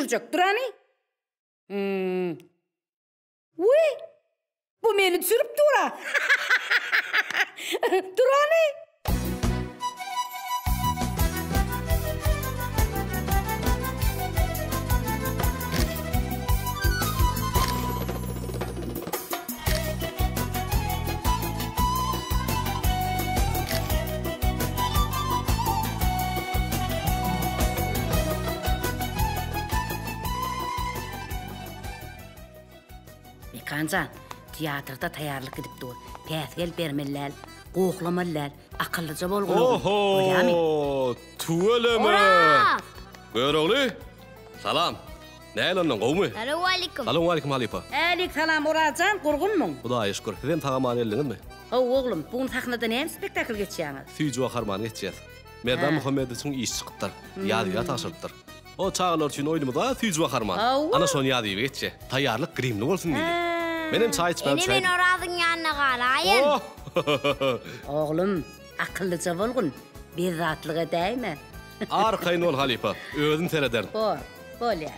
düşürecek. Dur hani. Uy. Bu beni düşürüp dura. Dur hani. Kancan, tiyatrda tayarlık edip dur. Päsgel bermeller, qoğlamalar, akıllıca bolğun. Oho! Tuveleme! Buyurugli. Salam. Nälenin gowmy? Assalamu alaykum. Salamu alaykum Halifa. Alik salam Oracan, qurgunmun. Hudaýa şükür. Sizem tagamany elliňizmi? Oğlum, bugün sahnada näme spektakl geçýäňiz? Süýjü wakarmany geçýär. Merdan Muhammed üçin iş çykypdyr. Ýadyga taşyrdyr. O çağlar üçin oýnumyda süýjü wakarman. Ana şonu ýadyga geçýär. Taýýarlyk grimli bolsun diýdi. Benim çay içmem çay. Ene men Oraz'ın yanına galayın. Oğlum, akıllıca bolğun. Bir zatlyga değme. Arkayn ol Halifa. Özün tereder. Bol ya.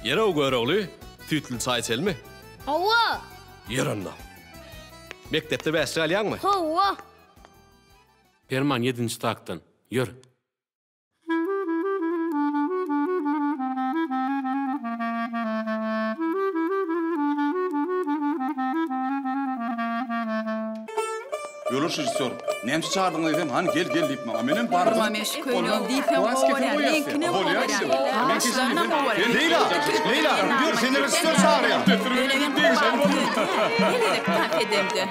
Yere o görogly, tütül çay içelmi? Hova. Yeranna. Mektepde bäsri alýanmy? Hova. Perman 7-nji takdan. Ýör. Yoluş rejissör. Näme çağırdyň edem? Hani gel deyip men. Menem barym. Ama meş köýnüň diýip bolýar. Linkine bolýar. Leyla, ýür seni rejissör çağırýar. Nelerek tak edemdi.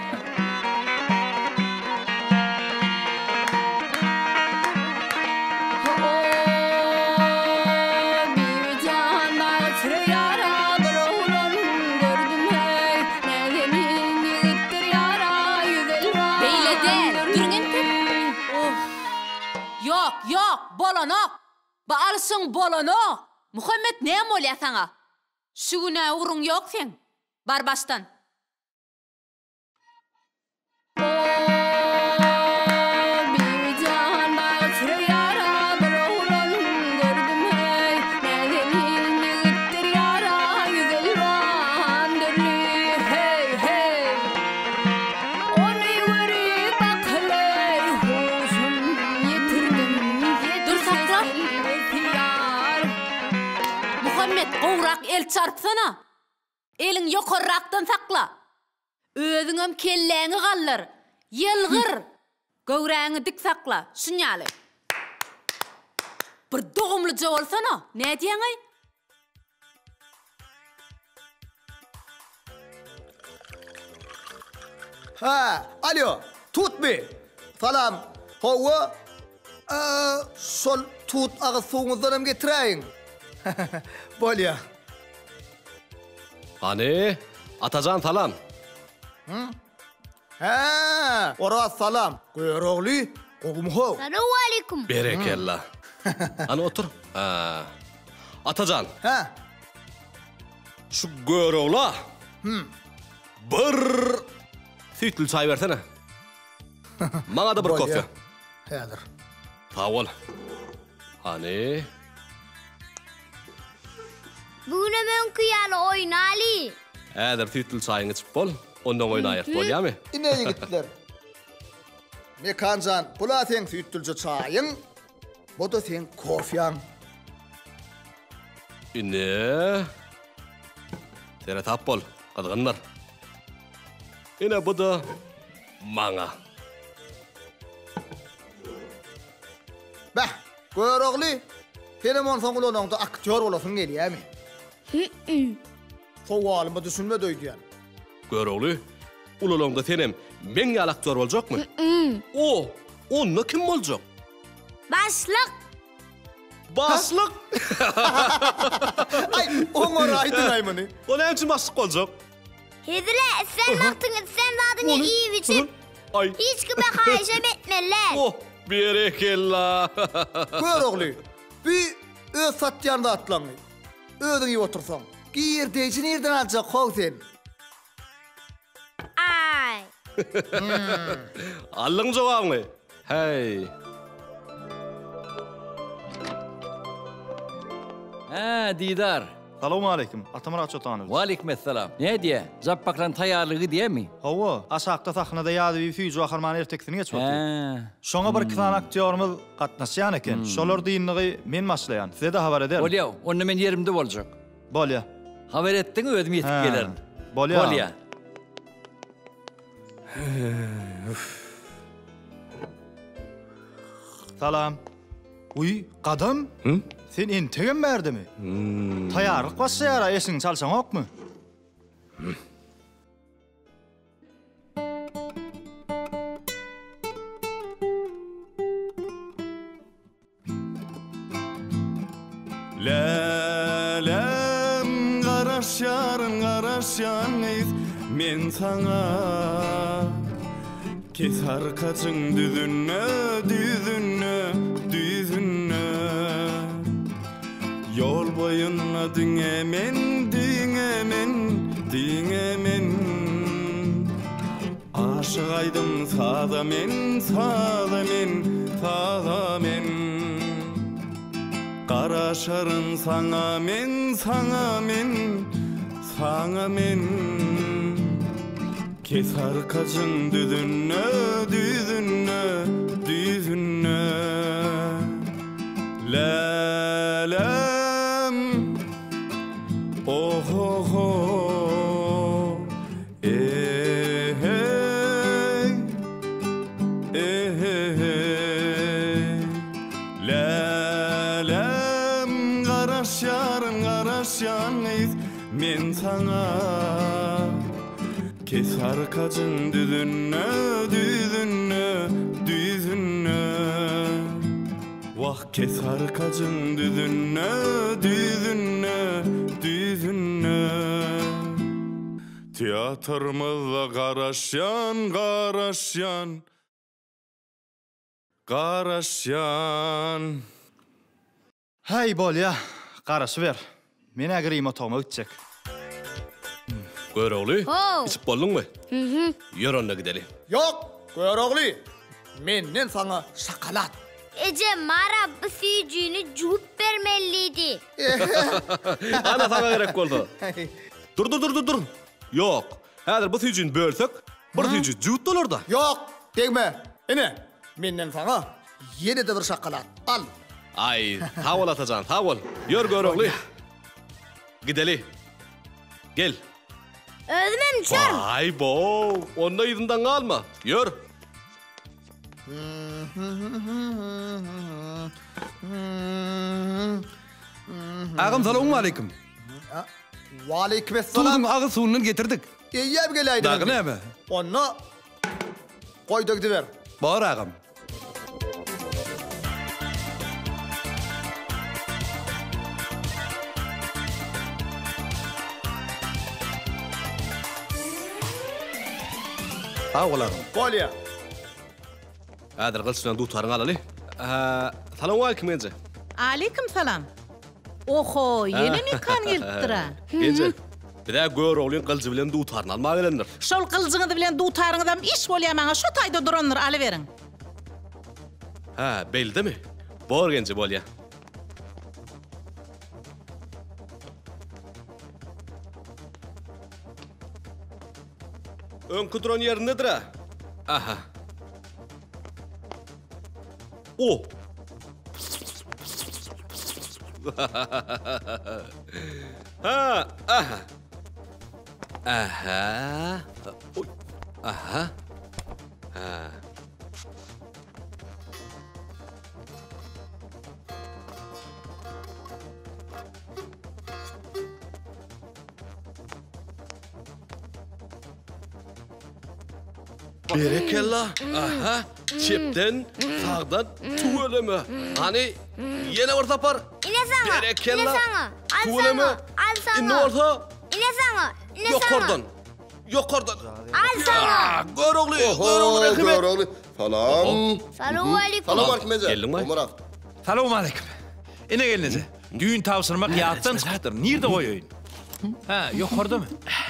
Yok, bolanok. Baalsın bolanok. Muhammed näme bolýar saňa? Şuguna uruň ýok sen. Bar başdan. Gowrak el çarpsana. Eliň ýokarrakdan sakla. Özüňem kelläňi gallar. Ýelgir. Gowraňy dik sakla. Şunýaly. Bir dogumlyja bolsana. Näme diýeňi? Alo, tutma. Salam. Hawa. Sol tut agy suwuňyzdan getiräýin. Bolya. Hani? Atacan salam. Oraz salam. Görogly, gowumho. Assalamu alaykum. Berekella. Ana otur. Atacan. Şu görogla. Bir süýtül çay bersene. Maňa da bir kofe. Häzir. Sağ ol. Hani? Bugün men kıyalı oynali. Häzir süýtül çaýyňy içip bol, ondan oýnaýar bolýarmy? Ine ýigitler. Me kanjan, bula sen süýtülje çaýyň, bu da sen kofýaň. Ine. Tere tap bol, gydgynlar. Ine bu da maňa. Bah, görogly. Telemon soňulanyňda aktyor bolasyň gelýärmi? Sowalymy düşünme döýdüýän. Görogly. Ulalongda senem men ýaly aktyor boljakmy? O kim boljak? Başlyk. Başlyk. Ay, oňa aýdynaýmyny. O näme üçin başlyk boljak? Hedire sen maktyňy sen zadyny iyi biçip. Ay. Hiç kime haýşa betmeler. Berekella. Görogly. Bir öz satýanda atlany. Özüňi otursaň. Girdejini nerden aljak how sen? Ay. Allyň jogabyny. Hey. Ha, Didar. Salamu aleykum. Atamar çotanız. Wa aleykümselam. Ne diye? Zappaklan tayarlığı diye mi? Hawa, aşaqda sahnada ýady bir füýjü ahyrman ertekdini geçmekdi. Ha. Şoňa bir kitan aktyorymyz gatnaşýan eken. Şolar diýinligi men başlaýan. Size de habar ederim. Bolya, onu men yerimde boljak. Bolya. Haber ettin özüm yetip Ha, gelerim. Bolya. Bolya. Salam. Uy, gadam. Sen entegem berdimi? Tayarlyk başlaýara esiň çalsaň okmy? Lälem garaşyan men sana Kesar kaçın düzünne Yol boyunna diňemen Aşık aydım sada men Qaraşarın sana men Kesar kaçın düzünne Lälem oh oh oh Lälem garaşyan men sana Kesar kaçın düzünne Vah kesar kaçın düzünne Tiyatrımızda garaşyan Hey bolya, garaşy ber. Men agrim otama ütjek. Görogly. Oh. İçip bolduňmy? Ýör onda gideli. Yok, görogly. Menden sana şokolat. Ece mara bu süýjüni jup bermeliydi. Ana sana gerek boldu. Dur. Yok. Häzir bu süýjüni bölsek, bir süýjü juut dolar da. Yok, degme. Ene, menden sana yine de bir şokolat. Al. Ay, tawal atajan, tawal. Ýör görogly. Gideli. Gel. Özümem düşerim. Ay bo, onda ýyzyndan galma. Ýör. Ağam salamu aleykum. Wa aleykümselam. Tuğdun ağı suwuny getirdik. Eýäp geleýdi. Dağı näme? Onu koyduk diber. Bar ağam. Sağ ol ağam. Bolya. Häzir gylçydan dutaryň alaly. Salamu aleykum ence. Aleyküm salam. Oho, yine mi kan gelipdira? Ence. Bir de göroglyň gylçy bilen dutaryny almak gelendir. Şol kılcığını bilen dutaryňyzam iş bolýar maňa şu taýda duranlar alyberin. Ha, beldimi? Bor gence bolýa. Öňkü duran ýerindedir ha? Aha. O. Ha, aha. Aha. Oy. Aha. Ha. Berekella. Aha. Çepden, sağdan, tuğulemi. Hani yine orta par. İne sana. Berekella. İne sana. Al Tuğulemi. sana. Al sana. İnne orta. İne sana. İne Yok sana. oradan. Yok oradan. Al sana. Görogly, görogly rehmet. Görogly. Salam. Salamu aleykum. Salam aleykum eze. Geldin mi? Omarak. Salamu aleykum. Ine gelinize. Düğün tavsırmak yattan çıktır. Nerede koyuyun? Ha, yok orada mı?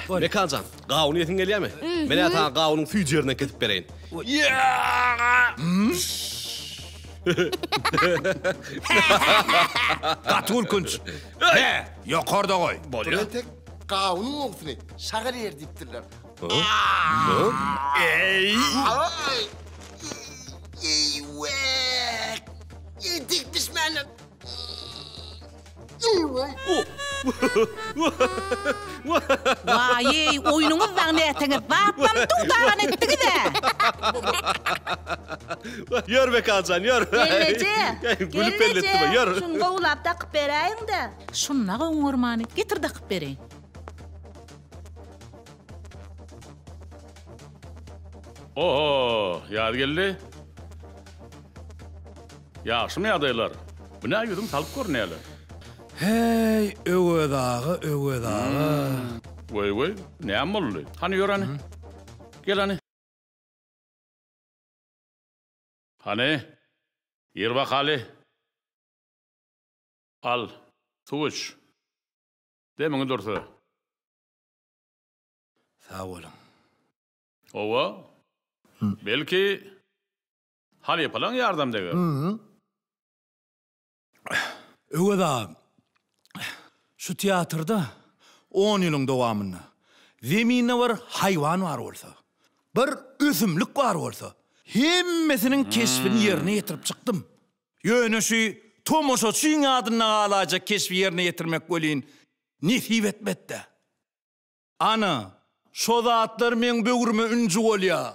Mekancan, gawuny ýetin gelýärmi? Men ýa-da gawunyň süýjerinden ketip bereýin. Gatul kunç. He, yukarıda koy. Bolýar. Tek qawunun olsun. Şagar yer dipdirler. Ey! Ay! Eyvek! Dikmiş benim. Vay, oyunumuz var ne etiniz? Vapam tuğdağın ettiniz de. Yer be Kalcan, yer. Gülüp belletti mi? Yer. Şunga ulap da kıp bereyim de. Şunnağa oňormany getir de kıp bereyim. Oho, yad geldi. Yaxşymy ýagdaýlar? Bu näme ýüzüň talyp görnäli? Hey, öwödağı. Wey, näme boldy? Hani ýörani? Gel hani. Hani? Yer bakaly. Al, tuğuç. Demeňi dursa. Sağ olun. Owa. Belki hal yapalan yardım dege. Öwödağı. Şu tiyatrda 10 ýylyň dowamyny zemine bir haýwan bar bolsa, bir ösümlik bar bolsa, hemmesiniň keşfini ýerine ýetirip çykdym. Ýöneşi tomoşaçyň adyna alajak keşfi ýerine ýetirmek bolýan nesip etmekde. Ana, şo zatlar men böwrüme ünji bolýar.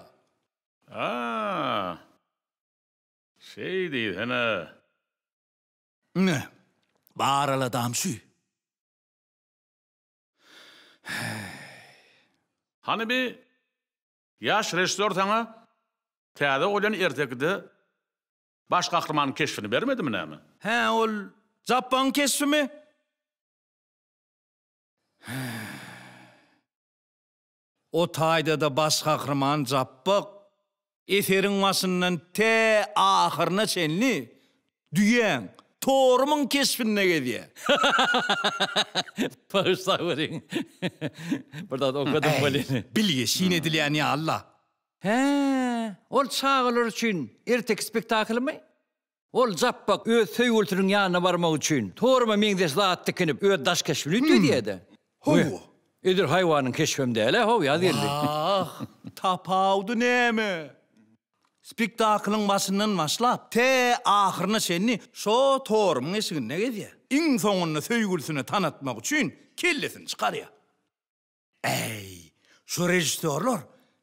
Şey değil hene. Ne? Baral adam şu. Hani bir yaş rejissör sana täze olan ertekde baş kahramanın keşfini bermedi mi näme? He, ol Japon keşfi mi? O taýda da baş kahraman Japok eferiň masyndan te ahyrına çenli düýen Torum'un keşfine gidiyor. Bağışla verin. Burada okudum böyle. Bilge şine dileyen ya Allah. He, ol çağılır için ertek spektakl mi? Ol Jappak öz söýgültüriň ýanyna barmak üçin Toruma meňde zat dikinip öz daş keşfini diýdi. Ho. Edir haýwanyň keşfinde ele ho ýa-derdi. Ah, tapawdy näme? Spektaklyň başyndan başlap te ahyryna şenni şo Torumyň eşigine gidiyor. Iň soňunda söýgülsüni tanatmak üçin kellesini çykarýar. Ey, şu rejissörler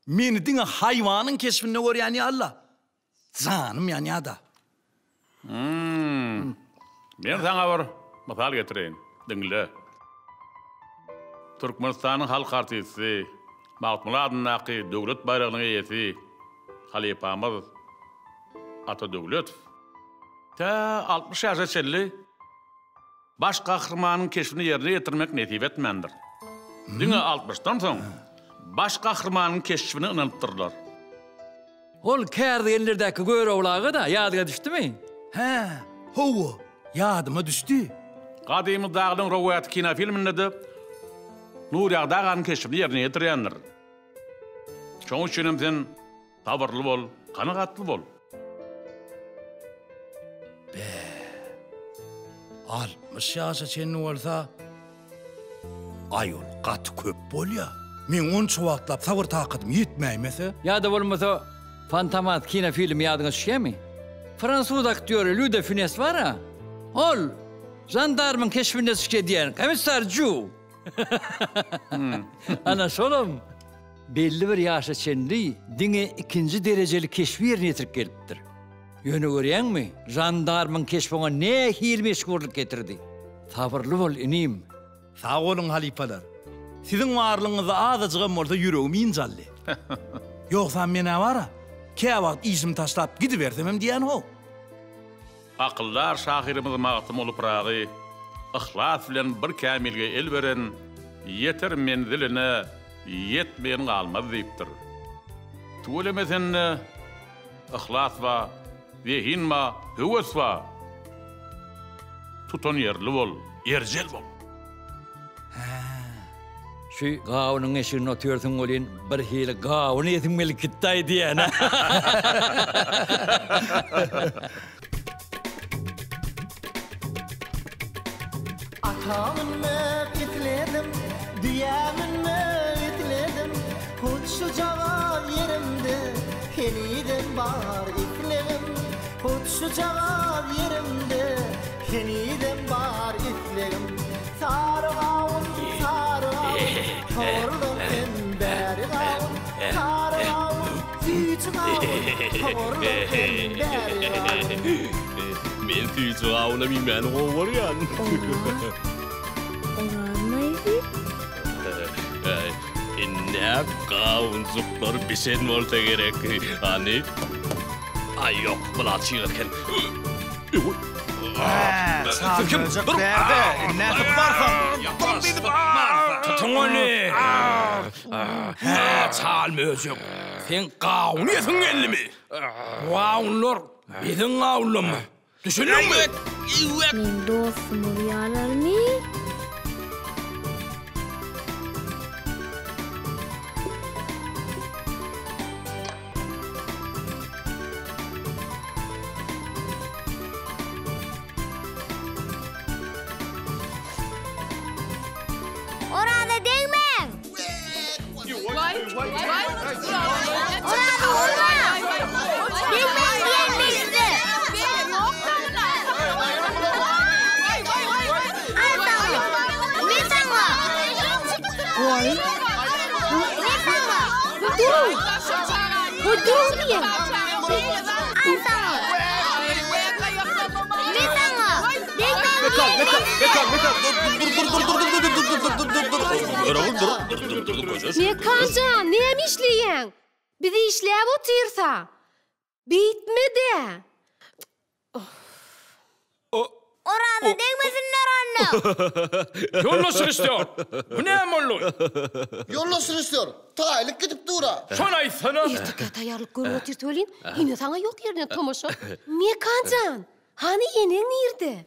meni diňe haýwanyň keşfine görýän Allah. Zanım ýanyada. Men sana bir misal getireyin. Dinle. Türkmenistanyň halk artisti, Mahmud adynaky döwlet bayragynyň eýesi Halypamyz Atadöwletov. Ta 60 ýaşa çelli baş kahramanyň keşfini ýerine ýetirmek nesip etmendir. Diňe 60'dan soň baş kahramanyň keşfini ynanypdyrlar. Ol kärdi ellerdäki görewlagy da ýadyga düşdümi? He, howa, ýadyma düşdi. Gadymy dağlyň rowaýaty kino filminde de Nur Ýagdaganyň keşfini ýerine ýetirýändir. Şoň üçin sen sabırly bol, kanagatly bol. 60 ýaşa çenli bolsa aýol gaty köp bolýar. Men onça wagtlap sabır takatym ýetmäýmese, Ýa-da bolmasa fantomat kino film ýadyňa düşýärmi? Fransuz aktýöri Louis de Funès bar ha? Ol jandarmyň keşfine düşýär diýen komissar Ju. Ana şolum belli bir ýaşa çenli diňe ikinji derejeli keşfi ýerine ýetirip gelipdir. Ýöne görýänmi? Jandarmyň keşfine ne hil meşgurlyk getirdi. Sabırly bol inim. sağ olun halipalar. Siziň warlygyňyza azyjygam bolsa ýüregim ýynjaldy. Ýoksa mene wara, käwagt işimi taşlap gidibersemem diýen ho. Akıllar şahirimiz mağtım olup rağı, ihlas bilen bir kamilge el veren, yeter menziline, yetmeyen kalmaz deyiptir. Tuğulemesen ihlas va, zehin va, hüves va, tuton yerli bol, yercel bol. Şu gawunyň eşigini otýarsyň bolýan bir hili gawuny ýetim melik gitdi diýen. Tanınmak itledim, diyeminmek itledim. Kut şu cevap yerimde, yeniden bar itledim. Kut şu cevap yerimde, yeniden bar itledim. Sarı ağın, kavurdum en beri ağın. Sarı ağın, tüyçü ağın, kavurdum en beri ağın. Men tüyçü ağına bilmeni qovaryan. Ne qavunçuklar bisen olsa gerek. Hani? Ay yok, bular çığırken. Sarmözük berde, ne kıpmarsın? Tutun onu. Sarmözük. Sen qavun yesin elli mi? Qavunlar bizim qavunlar mı? Düşünün mü? Men dostum rüyalar mı? Orada değmen. Orada olma. Değmen gelmişti. Mekancan, neyem işleyen? Bizi işleyip otursa. Bitmedi. Orada değmesinler anne. Yollasın istiyor. Bu ne mollu? Yollasın istiyor. Taylık gidip dura. Şona aytsana. Erteke tayarlık görüp otur söyleyin. Yine sana yok yerine tomoşa. Mekancan, hani yenen nerede?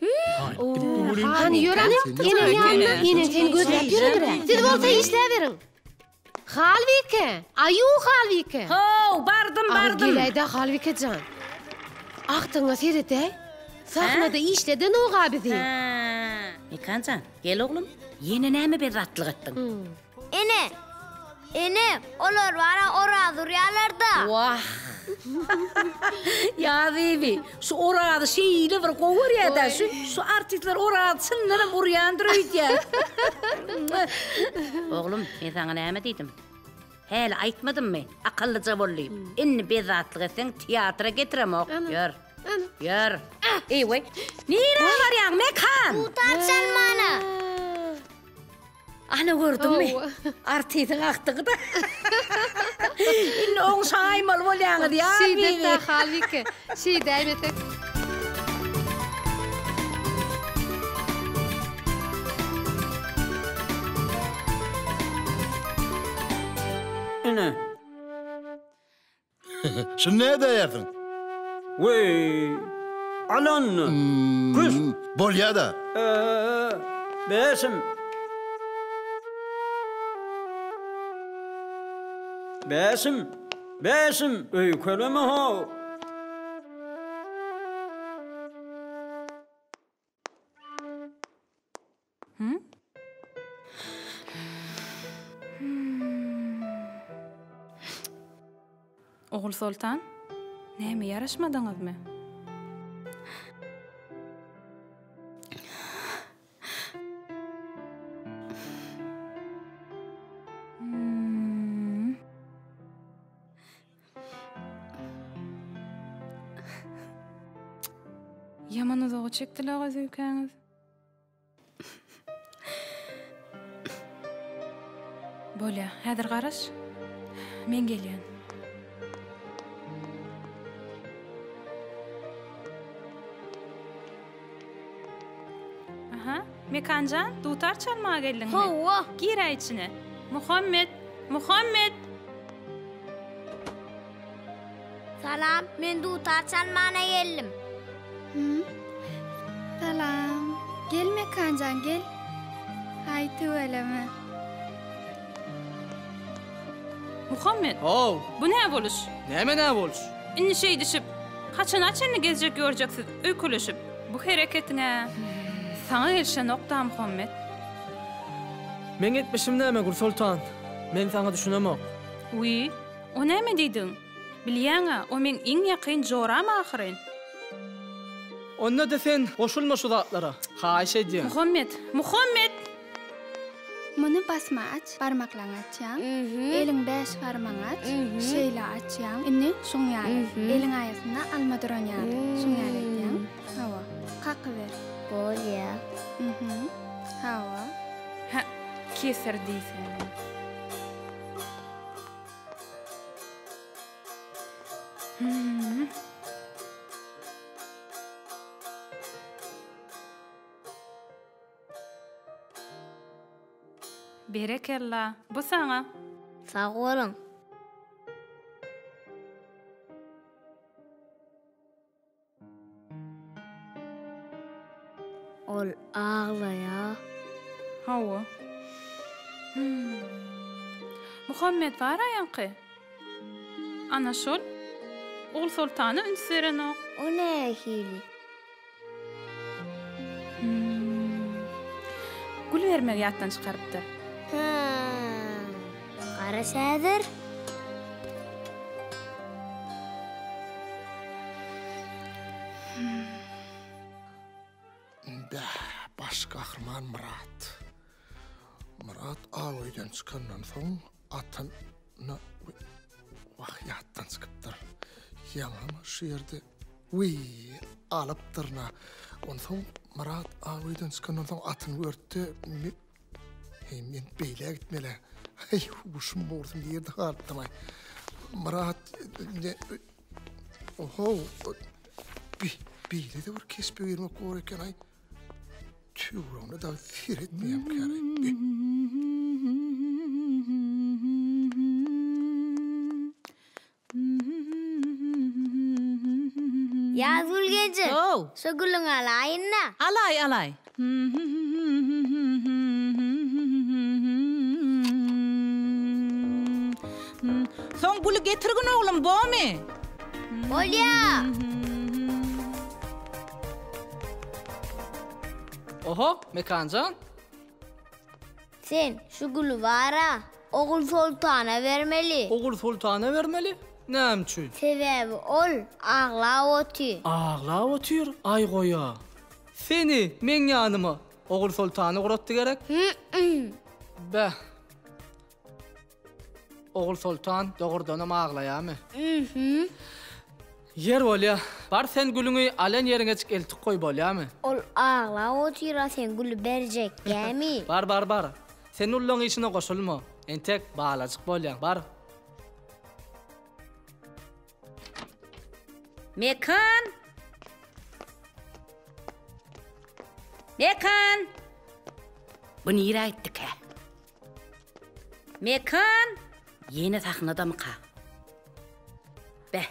Hani yörenim, yenen yanına, yenen seni gözlep yürüdüre. Siz olsa işleyiverin. Halvike, ayu Halvike. Ho, bardım. Geleyde Halvike can. Aktığına seyrede. Sahnada işledin o gabizi. Mekancan, gel oğlum. Yine näme bir ratlık ettin? Ene, olur vara orada rüyalarda. Vah. Ya bibi, şu orada şeyle var kovar ya da şu artistler orada sınırım uyandır ya. Oğlum, ben sana näme dedim? Hele aytmadım mı? Akıllıca bolayım. Inni bezatlık etsen tiyatra getiremok. Yör. Yör. İyi vay. Nire var ya mekan? Tutar çalmanı. Ana gördün mü? Artistin aktığı da. İnni oğun saymalı bolayağıdı ya. Şeyde Halvike. Şeyde aymetek. Ne? Şimdi ne deyerdin? Vay, alan. Kız. Bolya da. Besim. Besim. Köyleme ha. Oğul Sultan, näme yaraşmadыңızmy? Yaman uzağa çektiler özüykäňiz. Bolya, häzir garaş. Men gelýän. Aha, Mekancan, dutar çalmağa geldin mi? Hova. Gir içine. Muhammed. Salam, men dutar çalmana geldim. Salam. Gel Mekancan gel. Haydi öyleme. Muhammed. Oh. Bu ne boluş? Ne boluş? İnni şey dişip, kaçan gezecek göreceksin, öykülüşüp. Bu hareketine. Sana gelişen nokta Muhammed. Men etmişim näme Gül Sultan? Men sana düşünemok. Wi, o näme diýdiň? Bilýäňa, o men iň ýakyn joram ahyryn. Onda da sen koşulma şu zatlara. Haýş edýän. Muhammed. Muny basma aç, barmaklaryň açýaň. Eliň 5 barmagy aç, şeýle açýaň. Inni şuňýaly. Eliň aýasyna almadyran ýaly. Şuňýaly edýäň. Hawa. Kakı ver. Bol ya. Hawa. Ha, keser diýsen. Berekella. Bu sana. Sağ olun. Ol ağlaya. Hawa. Muhammed var ayanqı. Ana şol. Oğul Sultanı ünseren o. O ne hili? Gül vermer yattan çıkarıptır. Qara sädir. Baş kahraman Murat. Murat ağöyden çıkandan soň atyny wahyatdan çıkıpdyr. Ýaňamy şu ýerde alypdyrna. Ondan soň Murat ağöyden çıkandan soň atyny örtdi. Men beýle gitmeli. Uşum bordum ýerde galdymy. Murat oho beýle de bir kesip ýermek gor eken ay. Onu da fir etmeyem kare. Ya Zulgence. Şu gülün alayın na. Alay. Son gülü getirgin oğlum, bu mu? Olya. Oho, Mekancan. Sen şu gülü vara, Oğul Sultan'a vermeli. Oğul Sultan'a vermeli? Näme üçin? Sebebi ol ağla otyr. Ağla otyr, ay goya. Seni men ýanyma Oğul Sultan'a guratdy gerek. Be. Oğul Sultan dogurdanam ağlaýarmy? Yer bolýa. Bar sen gülüňi alen ýeriňe çyk eltik goý bolýarmy? Ol ağla otyra sen gülü berjek, ýa-mi? Bar. Sen ullaň işine goşulma. Entek bağlajyk bolýan, bar. Mekan. Bu nire aittik ha? Mekan. Yeni taxnada mı ka? Be.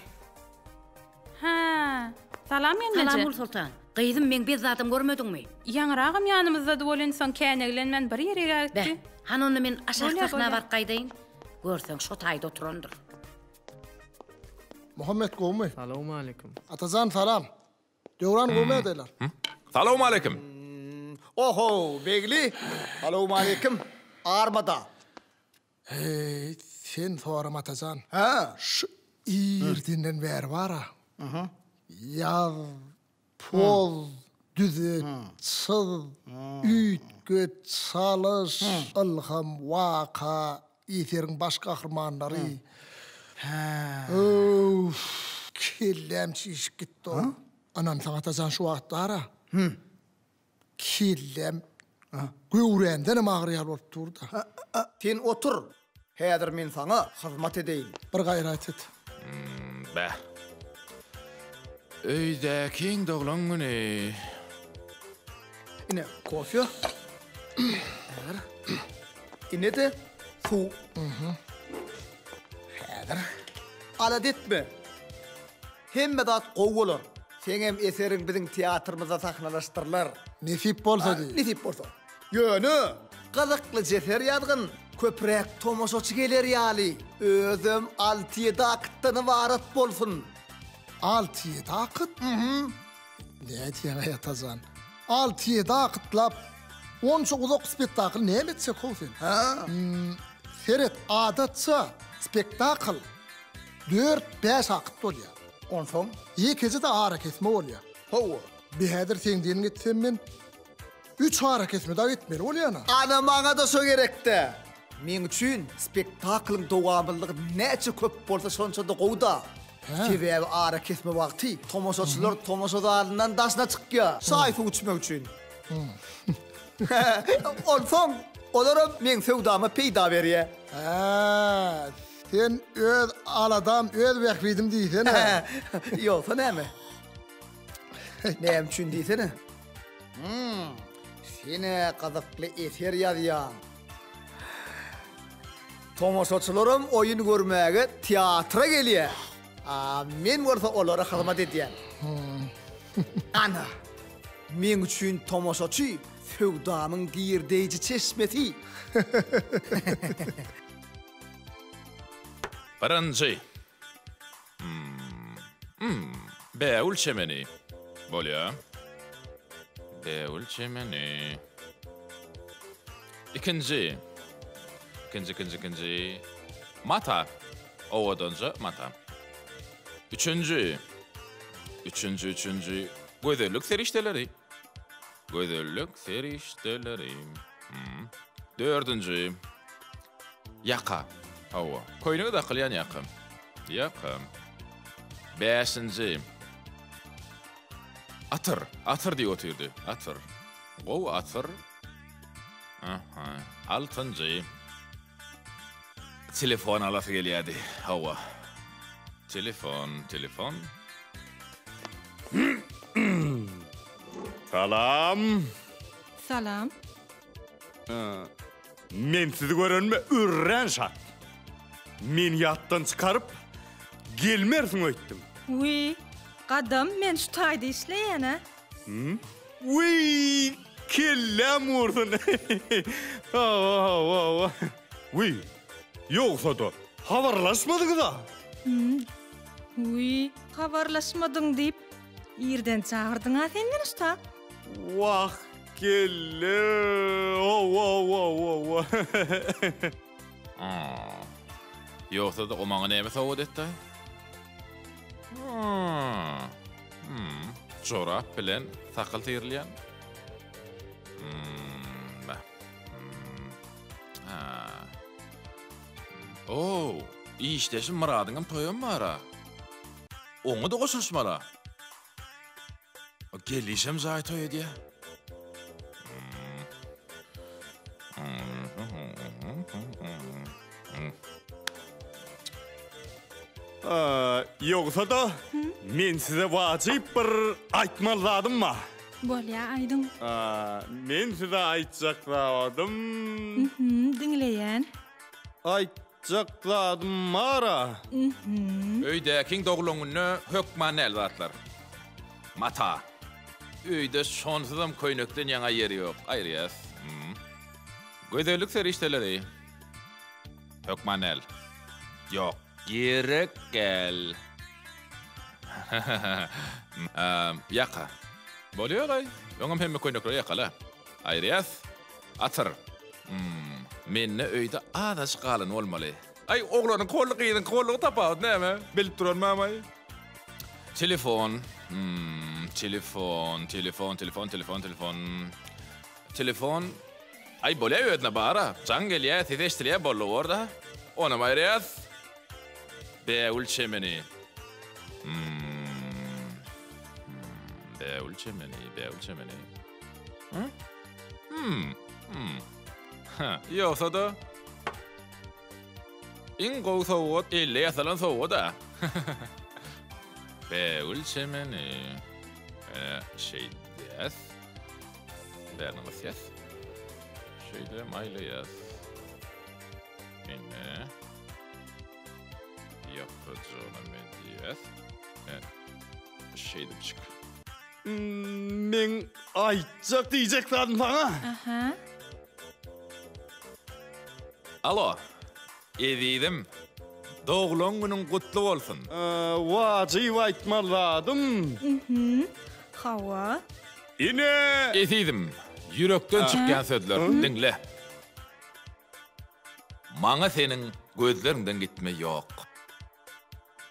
Ha, salam ýenleje. Salam Sultan. Gyýdym men bir zatym görmediňmi? Ýaňragym ýanymyzda bolan soň käneglenmen bir ýere gitdi. Be, hanony men aşak taxna barqaýdyn. Görseň şo taýda oturandyr. Muhammed gomy? Salamu alaykum. Atazan salam. Döwran gomy edler. Salamu alaykum. Oho, begli. Salamu alaykum. Armada. Hey, sen soram Atazan. Ha? Şu ýerdinden bäri bara. Ýaz, pol, düzet, çyl, üýtgöt, çalış, ilham, waka, ýeteriň baş gahrmanlary. Kellem şişip gitdi. Anan saňa Atazan şu wagtlara. Kellem göwrenden magryar bolup durdy. Sen otur. Häzir men saňa hyzmat edeyim. Bir gaýrat et. Be. Öýde kiň doglan güni. Ine kofya. Ine de su. Häzir. Alat etme. Hemme dat gowular. Sen hem eseriň biziň teatrymyzda sahnalaşdyrlar. Nesip bolsa di. Nesip bolsa. Ýöne, gyzykly jeser ýadgyn. Köprek tomoşaçy geler ýaly. Özüm 6-7 akytdyny warat bolsun. 6-7 akyt? Ne diýen Atazan? 6-7 aqıtlap, onça uzak spektakl näme etsek sen? Ha? Seret adatça spektakl 4-5 aqıt bolýar. Onsoň ikisi de ara kesme bolýar. Hawa. Behädir sen diýen getsem men 3 ara kesme da etmeli bolýar. Ana maňa da şo gerekde. Men üçin spektaklyň dowamlylыgy näçe köp bolsa şonça da gowda. Sebäbi ara kesme wagty tomoşaçylar tomoşalarından daşna çykýar. Saýfy uçmak üçin. Olsoň, olaram men sewdama peýda berýär. Ha, sen öz aladam, öz wagtym diýsen. Ýoksa näme? Näme üçin diýsen? Seni qazıqlı eser ýazýan. Tomoşaçylarym oyun görmäge teatra gelýär. Men bolsa olara hyzmat edýän. Ana, men üçin tomoşaçy sewdamyň giýirdeýji çeşmesi. Birinci. Beýül çemeni. Bolýar. Beýül çemeni. İkinci. Mata. Owadanca mata. Üçüncü. Gözellik serişdeleri. Dördüncü. Yaka. Hawa. Koynuňa da qılyan yakım. Beşinci. Atır diye oturdu. Atır. O atır. Altıncı. Telefon alası gelýärdi. Hawa. Telefon. Salam. Men sizi görenme ürren şat. Men yattan çıkarıp gelmersin öýtdim. Uy, qadam men şu taýda işleýän. Uy, kellem urdun. Uy, yoksa da habarlaşmadık da. Uy, habarlaşmadyň diýip ýerden çağırdyňa sen meni usta. Wah, kelle. Yoksa da o maňa näme sowat etdi? Çorap bilen sakal teýrilýän. İşdeşim muradyňam toýam bara. Oňa da goşuşmala. Gelişem zaý toý edýär. Yoksa da men size vacip bir aýtman lazymmy? Bolýar, aýdyň. Men size aýtjakladym. Dinleýän. Aýtjakladym mara. Öýdäkiň dogluňyny hökman elzatlar. Mata. Öýde şonsuzam köýnekden ýaňa ýeri ýok. Aýryýas. Gözellik serişdeleri. Hökman el. Ýok. Gerek gel. Yaka. Bolýar ay. Ýoňam hemme köýnekler ýakala. Aýryýas. Atır. Menne öýde adaş galyn bolmaly. Ay oglanyň kollugy tapawut näme? Bilip duran mamay. Telefon. Telefon. Ay bolýar öýdne bara. Jaň gelýär, teşdirýär bolýar orda. Ona maýryýas. Beýül çemeni. Beýül çemeni. Ýoksa da iň gowy sowat 50 ýasalan sowat da. Beýül çemeni. Şeýdäs. Bernamysyas. Şeýde maýlyýas. Menne. Ýaprajona medýäs. Şeýdip çyk. Men aýtjak diýjek zadyň saňa. Alo. Edidim. Dogluň günüň gutly bolsun. Wajyp aýtman lazym. Hawa. Ine! Esidim, yürekten çıkan sözler, dinle. Maňa senin gözlerinden gitme yok.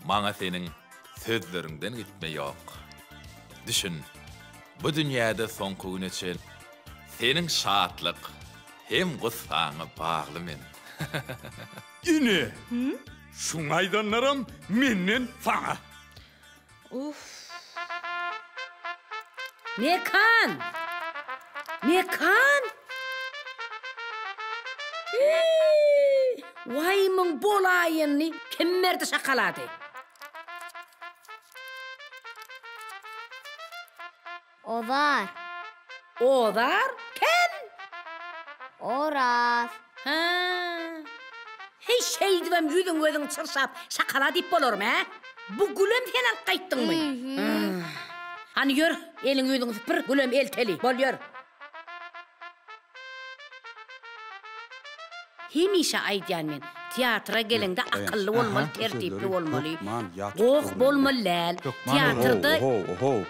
Maňa senin sözlerinden gitme yok. Düşün, bu dünyada son gün için senin şatlık hem gussaňa bagly men. Ine! Şuňaydanlaram menden saňa. Uf. Mekan! Mekan! Vay mın bolayını kemmerde şakaladı. Odar. Odar? Kim? Oraz. Ha. Hey şeydivem yüzün gözün çırsap şakala deyip bolor mu he? Bu gülüm sen alıp kayttın mı? Hani yör, elin yüzün süpür, gülüm elteli, bol yör. Hemişe aydiyan men, tiyatra gelende akıllı olmalı, tertipli olmalı. Qoq bolmalı lal, tiyatrda... Oho.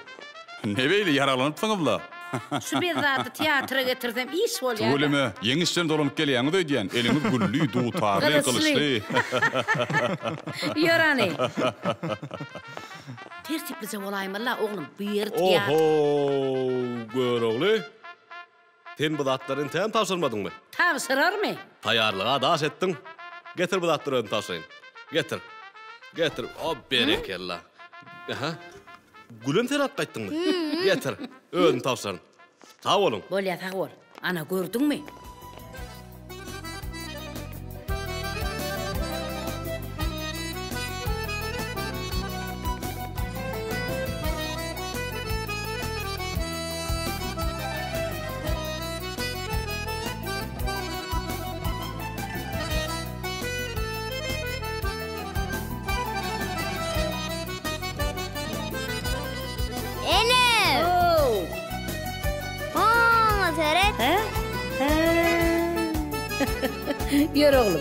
Ne beýle yaralanıpsyňyz-la? Şu bir zatı tiyatra getirsem iş bol ya. Tuguleme, yeňişden dolanyp gelýäňiz öýdýän, eliniz güllü, dutarly, kılıçly. Yorany. Tertiplice bolaymy la oğlum, bu yer tiyatr. Oho, gör oğlu. Sen bu zatlaryny täm tapşyrmadyňmy? Tapşyrar mı? Taýarlyga daş etdiň. Getir bu zatlaryny tapşyryn. Getir. Getir. O berekella. Aha. Gülüm sen alıp kaytdyňmy? Getir. Özün tapşyryn. Sağ olun. Bol ya, sağ ol. Ana gördüňmi? Enes. Oh. Aa, seret. He? Yor oğlum.